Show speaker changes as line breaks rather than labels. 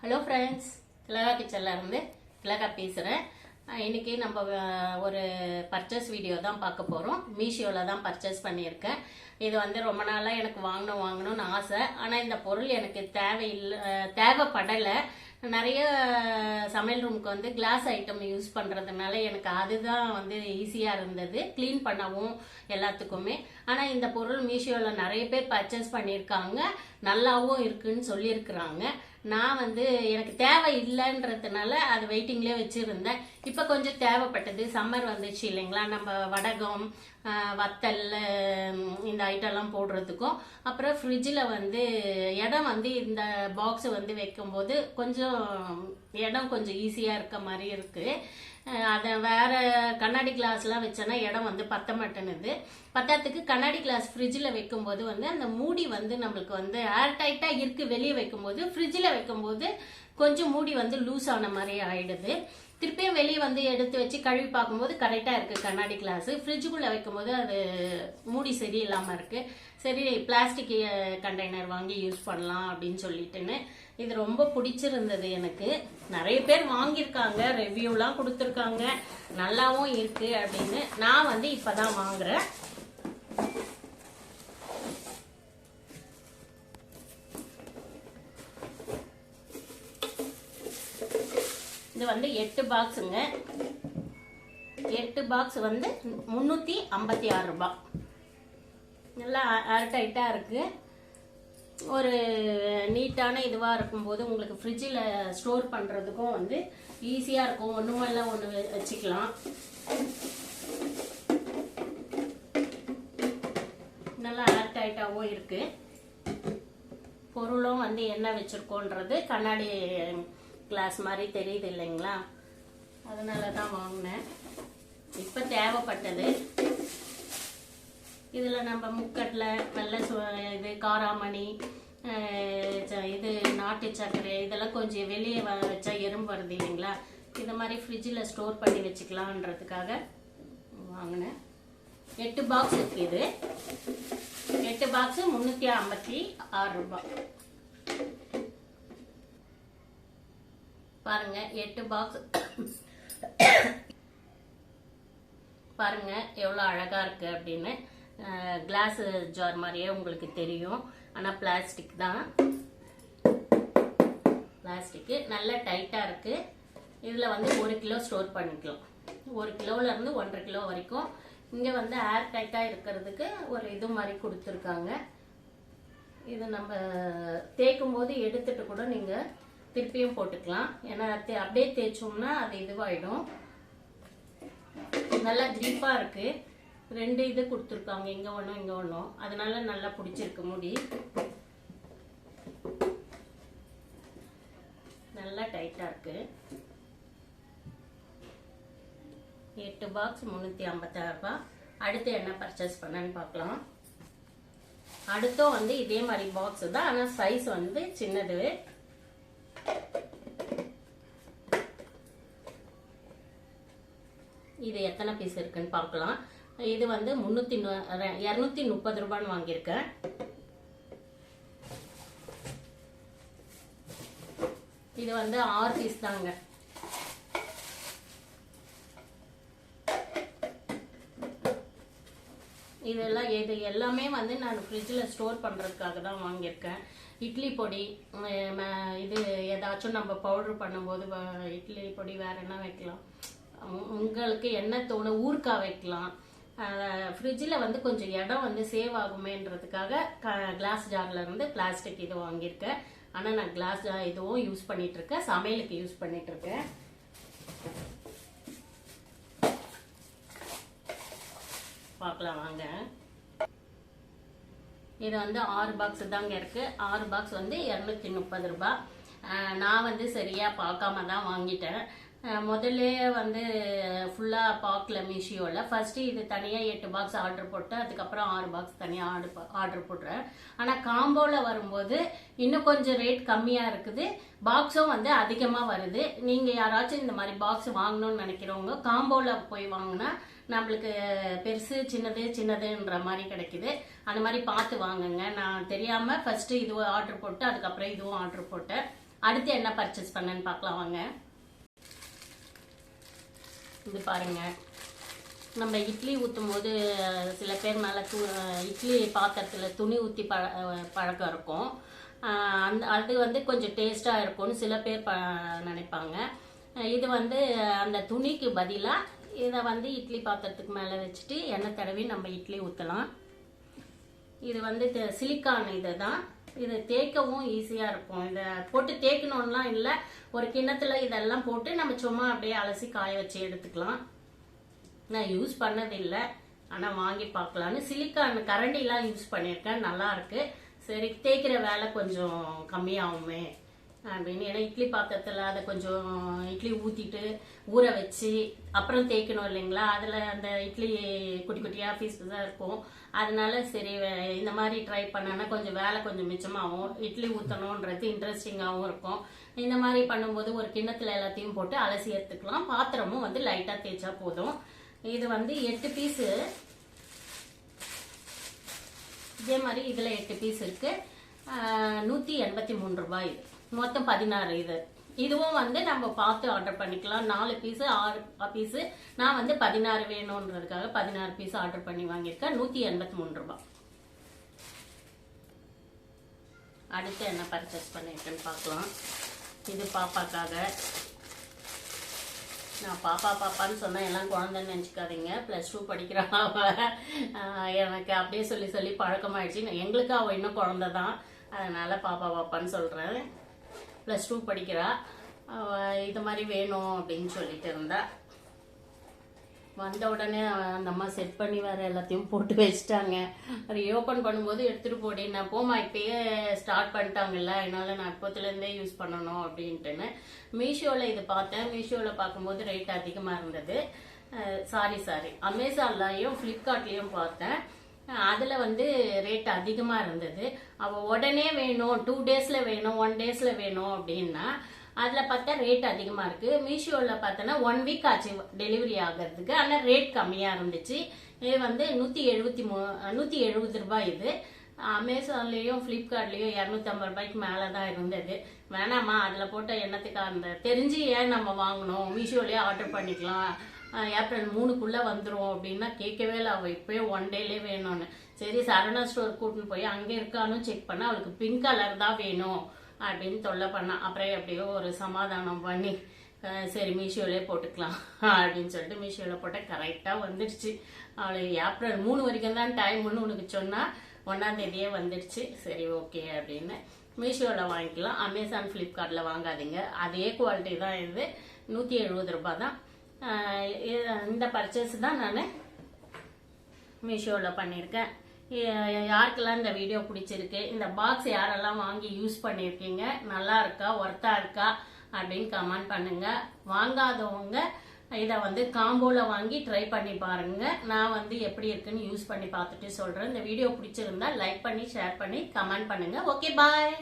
Hello friends, திலகா கிச்சனில் இருந்து திலகா பேசுகிறேன். இன்றைக்கி நம்ம ஒரு பர்ச்சேஸ் வீடியோ தான் பார்க்க போகிறோம். மீஷோவில் தான் பர்ச்சேஸ் பண்ணியிருக்கேன். இது ரொம்ப நாளாக எனக்கு வாங்கணும்னு ஆசை. ஆனால் இந்த பொருள் எனக்கு தேவைப்படலை. நிறைய சமையல் ரூமுக்கு கிளாஸ் ஐட்டம் யூஸ் பண்ணுறதுனால எனக்கு அதுதான் ஈஸியாக இருந்தது க்ளீன் பண்ணவும் எல்லாத்துக்குமே. ஆனால் இந்த பொருள் மீஷோவில் நிறைய பேர் பர்ச்சேஸ் பண்ணியிருக்காங்க, நல்லாவும் இருக்குன்னு சொல்லியிருக்கிறாங்க. நான் எனக்கு தேவை இல்லைன்றதுனால அது வெயிட்டிங்லேயே வச்சுருந்தேன். இப்போ கொஞ்சம் தேவைப்பட்டது. சம்மர் வந்துச்சு இல்லைங்களா, நம்ம வடகம் வத்தல் இந்த ஐட்டம்லாம் போடுறதுக்கும், அப்புறம் ஃப்ரிட்ஜில் இடம் இந்த பாக்ஸ் வைக்கும்போது கொஞ்சம் இடம் கொஞ்சம் ஈஸியாக இருக்க மாதிரி இருக்குது. அதை வேறு கண்ணாடி கிளாஸ்லாம் வச்சோன்னா இடம் பத்த மாட்டேனுது. பத்தாத்துக்கு கண்ணாடி கிளாஸ் ஃப்ரிட்ஜில் வைக்கும்போது அந்த மூடி நம்மளுக்கு ஏர் டைட்டாக இருக்குது. வெளியே வைக்கும்போது ஃப்ரிட்ஜில் வைக்கும்போது கொஞ்சம் மூடி லூஸ் ஆன மாதிரி ஆயிடுது. திருப்பியும் வெளியே எடுத்து வச்சு கழுவி பார்க்கும்போது கரெக்டாக இருக்குது கண்ணாடி கிளாஸு. ஃப்ரிட்ஜுக்குள்ளே வைக்கும்போது அது மூடி சரியில்லாமல் இருக்குது. சரி, பிளாஸ்டிக் கண்டெய்னர் வாங்கி யூஸ் பண்ணலாம் அப்படின்னு சொல்லிட்டுன்னு இது ரொம்ப பிடிச்சிருந்தது எனக்கு. நிறைய பேர் வாங்கியிருக்காங்க, ரிவ்யூலாம் கொடுத்துருக்காங்க, நல்லாவும் இருக்குது அப்படின்னு. நான் இப்போ தான் வாங்குறேன். இது 8 பாக்ஸுங்க. 8 பாக்ஸ் 356 ரூபாய். நல்லா ஏர்டைட்டாக இருக்குது. ஒரு நீட்டான இதுவாக இருக்கும்போது உங்களுக்கு ஃப்ரிட்ஜில் ஸ்டோர் பண்ணுறதுக்கும் ஈஸியாக இருக்கும். ஒன்றுமெல்லாம் ஒன்று வச்சுக்கலாம். நல்லா ஏர்டைட்டாகவும் இருக்குது. பொருளும் என்ன வச்சுருக்கோன்றது கண்ணாடி கிளாஸ் மாதிரி தெரியுது இல்லைங்களா, அதனால தான் வாங்கினேன். இப்போ தேவைப்பட்டது. இதில் நம்ம முக்கட்டில் வெள்ளை இது காராமணி, இது நாட்டு சர்க்கரை இதெல்லாம் கொஞ்சம் வெளியே வச்சா எறும்பு வருது இல்லைங்களா, இது மாதிரி ஃப்ரிட்ஜில் ஸ்டோர் பண்ணி வச்சுக்கலான்றதுக்காக வாங்கினேன். 8 பாக்ஸ் இருக்குது. இது 8 பாக்ஸு 356 ரூபாய். பாருங்க, 8 பாக்ஸ் பாருங்க எவ்வளோ அழகா இருக்கு அப்படின்னு. கிளாஸ் ஜார் மாதிரியே உங்களுக்கு தெரியும், ஆனால் பிளாஸ்டிக் தான். பிளாஸ்டிக்கு நல்ல டைட்டா இருக்கு. இதில் 1 கிலோ ஸ்டோர் பண்ணிக்கலாம். 1 கிலோல இருந்து 1.5 கிலோ வரைக்கும். இங்கே ஏர் டைட்டா இருக்கிறதுக்கு ஒரு இது மாதிரி கொடுத்துருக்காங்க. இது நம்ம தேய்க்கும் போது எடுத்துட்டு கூட நீங்க திருப்பியும் போட்டுக்கலாம். ஏன்னா அப்படியே தேய்ச்சோம்னா அது இதுவாயிடும். நல்லா கிரீப்பா இருக்கு. 2 இது கொடுத்துருக்காங்க, இங்க ஒன்றும் இங்க ஒன்றும். அதனால நல்லா பிடிச்சிருக்கு முடி. நல்லா டைட்டா இருக்கு. 8 பாக்ஸ் 356 ரூபாய். அடுத்து என்ன பர்ச்சேஸ் பண்ணேன்னு பார்க்கலாம். அடுத்தும் இதே மாதிரி பாக்ஸ் தான், ஆனால் சைஸ் சின்னது. இது எத்தனை பீஸ் இருக்குன்னு பார்க்கலாம். இது 230 ரூபான்னு வாங்கியிருக்கேன். இது 6 பீஸ் தாங்க. இதெல்லாம் இது எல்லாமே நான் ஃப்ரிட்ஜில் ஸ்டோர் பண்ணுறதுக்காக தான் வாங்கியிருக்கேன். இட்லி பொடி, இது ஏதாச்சும் நம்ம பவுடர் பண்ணும்போது இட்லி பொடி வேற என்ன வைக்கலாம், உங்களுக்கு என்ன தோணும், ஊறுக்காய் வைக்கலாம். ஃப்ரிட்ஜில் கொஞ்சம் இடம் சேவ் ஆகுமேன்றதுக்காக கிளாஸ் ஜார்ல இருந்து பிளாஸ்டிக் இது வாங்கியிருக்கேன். ஆனால் நான் கிளாஸ் ஜார் இதுவும் யூஸ் பண்ணிட்டு இருக்கேன், சமையலுக்கு யூஸ் பண்ணிட்டு இருக்கேன். பார்க்கலாம் வாங்க. இது 6 பாக்ஸ் தாங்க இருக்கு. 6 பாக்ஸ் 230 ரூபாய். நான் சரியா பார்க்காம தான் வாங்கிட்டேன். முதல்ல ஃபுல்லாக பார்க்கல மீஷோவில். ஃபர்ஸ்ட் இது தனியாக 8 பாக்ஸ் ஆர்டர் போட்டேன். அதுக்கப்புறம் 6 பாக்ஸ் தனியாக ஆர்டர் போடுறேன். ஆனால் காம்போவில் வரும்போது இன்னும் கொஞ்சம் ரேட் கம்மியாக இருக்குது. பாக்ஸும் அதிகமாக வருது. நீங்கள் யாராச்சும் இந்த மாதிரி பாக்ஸ் வாங்கணும்னு நினைக்கிறவங்க காம்போவில் போய் வாங்கினா நம்மளுக்கு பெருசு சின்னதுன்ற மாதிரி கிடைக்குது. அந்த மாதிரி பார்த்து வாங்குங்க. நான் தெரியாமல் ஃபர்ஸ்ட் இது ஆர்டர் போட்டு அதுக்கப்புறம் இதுவும் ஆர்டர் போட்டேன். அடுத்து என்ன பர்ச்சேஸ் பண்ணேன்னு பார்க்கலாம் வாங்க. இது பாருங்க, நம்ம இட்லி ஊற்றும் போது சில பேர் மேலே இட்லி பாத்திரத்தில் துணி ஊற்றி பழக்கம் இருக்கும். அது வந்து கொஞ்சம் டேஸ்ட்டாக இருக்கும்னு சில பேர் நினைப்பாங்க. இது வந்து அந்த துணிக்கு பதிலாக இதை வந்து இட்லி பாத்திரத்துக்கு மேலே வச்சுட்டு எண்ணெய் தடவி நம்ம இட்லி ஊற்றலாம். இது வந்து சிலிக்கான் இது தான். இது தேய்க்கவும் ஈஸியாக இருக்கும். இதை போட்டு தேய்க்கணும்லாம் இல்லை, ஒரு கிண்ணத்தில் இதெல்லாம் போட்டு நம்ம சும்மா அப்படியே அலசி காய வச்சு எடுத்துக்கலாம். நான் யூஸ் பண்ணதில்லை, ஆனால் வாங்கி பார்க்கலான்னு சிலிக்கான் கரண்டிலாம் யூஸ் பண்ணியிருக்கேன், நல்லா இருக்கு. சரி, தேய்க்கிற வேலை கொஞ்சம் கம்மியாகுமே அப்படின்னு. ஏன்னா இட்லி பாத்திரத்தில் அதை கொஞ்சம் இட்லி ஊற்றிட்டு ஊற வச்சு அப்புறம் தேய்க்கணும் இல்லைங்களா, அதில் அந்த இட்லி குட்டி குட்டியாக பீஸாக இருக்கும். அதனால சரி இந்த மாதிரி ட்ரை பண்ணேன்னா கொஞ்சம் வேலை கொஞ்சம் மிச்சமாகும், இட்லி ஊற்றணுன்றது இன்ட்ரெஸ்டிங்காகவும் இருக்கும். இந்த மாதிரி பண்ணும்போது ஒரு கிண்ணத்தில் எல்லாத்தையும் போட்டு அலசி எடுத்துக்கலாம். பாத்திரமும் வந்து லைட்டாக தேய்ச்சா போதும். இது வந்து 8 பீஸு, இதே மாதிரி இதில் 8 பீஸ் இருக்கு. 183 ரூபாய். இது மொத்தம் 16. இதுவும் வந்து நம்ம பார்த்து ஆர்டர் பண்ணிக்கலாம். 4 பீஸு 6 பீஸு. நான் வந்து 16 வேணும்ன்றதுக்காக 16 பீஸ் ஆர்டர் பண்ணி வாங்கியிருக்கேன். 183 ரூபாய். அடுத்து என்ன பர்ச்சேஸ் பண்ணியிருக்கேன்னு பார்க்கலாம். இது பாப்பாக்காக. நான் பாப்பான்னு சொன்னா எல்லாம் குழந்தைன்னு நினச்சிக்காதீங்க. +2 படிக்கிறான் அவ. எனக்கு அப்படியே சொல்லி சொல்லி பழக்கமாயிடுச்சு. எங்களுக்கு அவள் இன்னும் குழந்தை தான், அதனால பாப்பான்னு சொல்றேன். +2 படிக்கிறா. இது மாதிரி வேணும் அப்படின்னு சொல்லிட்டு இருந்தா. வந்த உடனே அந்த அம்மா செட் பண்ணி வேற எல்லாத்தையும் போட்டு வச்சுட்டாங்க. அது ஓப்பன் பண்ணும்போது எடுத்துட்டு போடி, நான் போமா இப்பயே ஸ்டார்ட் பண்ணிட்டாங்கல்ல, அதனால நான் இப்போத்துலேருந்தே யூஸ் பண்ணணும் அப்படின்ட்டுன்னு மீஷோவில் இது பார்த்தேன். மீஷோவில் பார்க்கும்போது ரேட் அதிகமாக இருந்தது. சாரி அமேசான்லையும் ஃப்ளிப்கார்ட்லேயும் பார்த்தேன். அதில் வந்து ரேட் அதிகமாக இருந்தது. அவள் உடனே வேணும், 2 டேஸில் வேணும், 1 டேஸில் வேணும் அப்படின்னா அதில் பார்த்தா ரேட் அதிகமாக இருக்குது. மீஷோவில் பார்த்தோன்னா 1 வீக் ஆச்சு டெலிவரி ஆகிறதுக்கு, ஆனால் ரேட் கம்மியாக இருந்துச்சு. இது வந்து 170 ரூபாய். இது அமேசான்லேயும் ஃப்ளிப்கார்ட்லேயும் 250 ரூபாய்க்கு மேலே தான் இருந்தது. வேணாமா அதில் போட்ட எண்ணத்துக்கு அந்த தெரிஞ்சு ஏன் நம்ம வாங்கணும், மீஷோலேயே ஆர்டர் பண்ணிக்கலாம், ஏப்ரல் 3க்குள்ளே வந்துடும் அப்படின்னா கேட்கவே இல்லை. அவள் இப்போயே 1 டேலே வேணும்னு. சரி சரவணா ஸ்டோர் கூட்டின்னு போய் அங்கே இருக்கான்னு செக் பண்ண அவளுக்கு பிங்க் கலர் தான் வேணும் அப்படின்னு தொல்லை பண்ணான். அப்புறம் எப்படியோ ஒரு சமாதானம் பண்ணி சரி மீஷோலே போட்டுக்கலாம் அப்படின்னு சொல்லிட்டு மீஷோவில் போட்ட கரெக்டாக வந்துடுச்சு. அவளுக்கு ஏப்ரல் 3 வரைக்கும் தான் டைம்னு உனக்கு சொன்னால் 1ஆம் தேதியே வந்துடுச்சு. சரி ஓகே அப்படின்னு மீஷோவில் வாங்கிக்கலாம். அமேசான் ஃப்ளிப்கார்ட்டில் வாங்காதீங்க, அதே குவாலிட்டி தான். இது 170 ரூபாய் தான். இந்த பர்ச்சேஸ் தான் நான் மீஷோவில் பண்ணியிருக்கேன். யாருக்கெல்லாம் இந்த வீடியோ பிடிச்சிருக்கு, இந்த பாக்ஸ் யாரெல்லாம் வாங்கி யூஸ் பண்ணியிருக்கீங்க, நல்லா இருக்கா, ஒர்த்தா இருக்கா அப்படின்னு கமெண்ட் பண்ணுங்க. வாங்காதவங்க இதை வந்து காம்போல வாங்கி ட்ரை பண்ணி பாருங்க. நான் வந்து எப்படி இருக்குன்னு யூஸ் பண்ணி பார்த்துட்டு சொல்றேன். இந்த வீடியோ பிடிச்சிருந்தா லைக் பண்ணி ஷேர் பண்ணி கமெண்ட் பண்ணுங்க. ஓகே, பாய்.